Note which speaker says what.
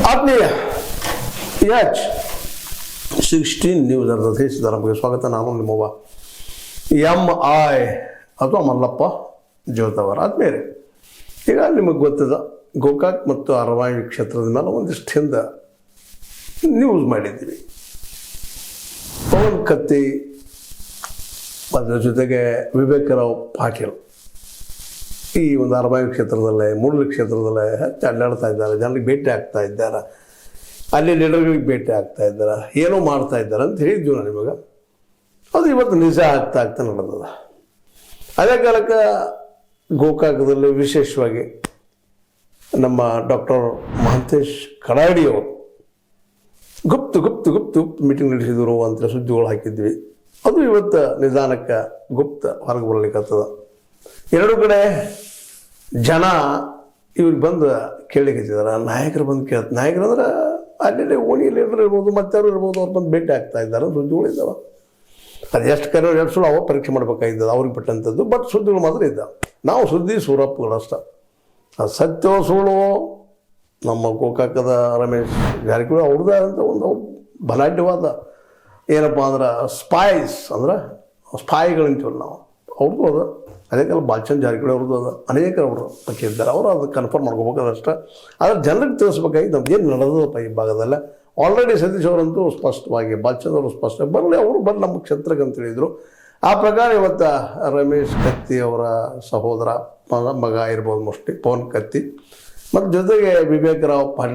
Speaker 1: ಆತ್ಮೀಯ H16 news ಅರ್ಧೀಸಿದ ನಮಗೆ ಸ್ವಾಗತ. ನಾನು ನಿಮ್ಮವ್ವ MI ಅಥವಾ ಮಲ್ಲಪ್ಪ ಜೋತವರ. ಆದ್ಮೇಲೆ ಈಗ ನಿಮಗೆ ಗೊತ್ತದ ಗೋಕಾಕ್ ಮತ್ತು ಅರವಾಯಿ ಕ್ಷೇತ್ರದ ಮೇಲೆ ಒಂದಿಷ್ಟು ಹಿಂದೆ ನ್ಯೂಸ್ ಮಾಡಿದ್ದೀವಿ. ಪವನ್ ಕತ್ತಿ ಅದರ ಜೊತೆಗೆ ವಿವೇಕರಾವ್ ಪಾಟೀಲ್ ಈ ಒಂದು ಅರವಾಯಿ ಕ್ಷೇತ್ರದಲ್ಲೇ ಮೂಡಲಿ ಕ್ಷೇತ್ರದಲ್ಲೇ ಹೆಚ್ಚು ಅಡ್ಡಾಡ್ತಾ ಇದ್ದಾರೆ, ಜನರಿಗೆ ಭೇಟಿ ಆಗ್ತಾ ಇದ್ದಾರೆ, ಅಲ್ಲಿ ಲೀಡರ್ಗಳಿಗೆ ಭೇಟಿ ಆಗ್ತಾ ಇದ್ದಾರೆ, ಏನೋ ಮಾಡ್ತಾ ಇದ್ದಾರೆ ಅಂತ ಹೇಳಿದ್ವಿ ನಾನು ನಿಮಗೆ. ಅದು ಇವತ್ತು ನಿಜ ಆಗ್ತಾ ನಡೆದದ. ಅದೇ ಕಾಲಕ್ಕೆ ಗೋಕಾಕದಲ್ಲಿ ವಿಶೇಷವಾಗಿ ನಮ್ಮ ಡಾಕ್ಟರ್ ಮಹಂತೇಶ್ ಕಡಾಡಿಯವರು ಗುಪ್ತ ಮೀಟಿಂಗ್ ನಡೆಸಿದರು ಅಂತ ಸುದ್ದಿಗಳು ಹಾಕಿದ್ವಿ. ಅದು ಇವತ್ತು ನಿಧಾನಕ್ಕೆ ಗುಪ್ತ ಹೊರಗೆ ಬರ್ಲಿಕ್ಕತ್ತದ. ಎರಡು ಕಡೆ ಜನ ಇವ್ರಿಗೆ ಬಂದು ಕೇಳಲಿಕ್ಕಿದ್ದಾರೆ, ನಾಯಕರು ಬಂದು ಕೇಳ್ತಾರೆ. ನಾಯಕರು ಅಂದ್ರೆ ಅಲ್ಲಿ ಓಣಿ ಲೀಡರ್ ಇರ್ಬೋದು, ಮತ್ತಾರು ಇರ್ಬೋದು, ಅವ್ರು ಬಂದು ಭೇಟಿ ಆಗ್ತಾ ಇದ್ದಾರೆ ಸುದ್ದಿಗಳಿದ್ದಾವೆ. ಅದು ಎಷ್ಟು ಕರೆ ಎರಡು ಸುಳ್ಳು ಅವಾಗ ಪರೀಕ್ಷೆ ಮಾಡಬೇಕಾಗಿದ್ದದು ಅವ್ರಿಗೆ ಬಿಟ್ಟಂಥದ್ದು. ಬಟ್ ಸುದ್ದಿಗಳು ಮಾತ್ರ ಇದ್ದಾವೆ. ನಾವು ಸುದ್ದಿ ಸೂರಪ್ಪಗಳಷ್ಟ. ಅದು ಸತ್ಯ ಸುಳ್ಳು ನಮ್ಮ ಗೋಕಾಕದ ರಮೇಶ್ ಜಾರಕಿಹೊಳಿ ಅವ್ರದ್ದ ಅಂತ ಒಂದು ಬಲಾಢ್ಯವಾದ ಏನಪ್ಪ ಅಂದ್ರೆ ಸ್ಪೈಸ್ ಅಂದ್ರೆ ಸ್ಪಾಯಿಗಳಂತೀವಲ್ಲ ನಾವು, ಅವ್ರದ್ದು ಅದ. ಅದೇ ಕಾಲ ಬಾಲಚಂದ್ರ ಜಾರಕಿಹೊಳಿ ಅವ್ರದ್ದು ಅದ, ಅನೇಕರವರು ಬಗ್ಗೆ ಇದ್ದಾರೆ. ಅವರು ಅದು ಕನ್ಫರ್ಮ್ ಮಾಡ್ಕೋಬೇಕಾದಷ್ಟೇ. ಆದರೆ ಜನರಿಗೆ ತಿಳಿಸ್ಬೇಕಾಗಿ ನಮ್ಗೆ ಏನು ನಡೆದಪ್ಪ ಈ ಭಾಗದಲ್ಲ. ಆಲ್ರೆಡಿ ಸತೀಶ್ ಅವರಂತೂ ಸ್ಪಷ್ಟವಾಗಿ, ಬಾಲಚಂದ್ರ ಅವರು ಸ್ಪಷ್ಟ ಬರಲಿ, ಅವರು ಬಂದು ನಮ್ಮ ಕ್ಷೇತ್ರಕ್ಕೆ ಅಂತ ಹೇಳಿದರು. ಆ ಪ್ರಕಾರ ಇವತ್ತು ರಮೇಶ್ ಕತ್ತಿ ಅವರ ಸಹೋದರ ಮಗ ಇರ್ಬೋದು ಮೋಸ್ಟ್ಲಿ ಪವನ್ ಕತ್ತಿ, ಮತ್ತು ಜೊತೆಗೆ ವಿವೇಕರಾವ್ ಪಾಟೀಲ್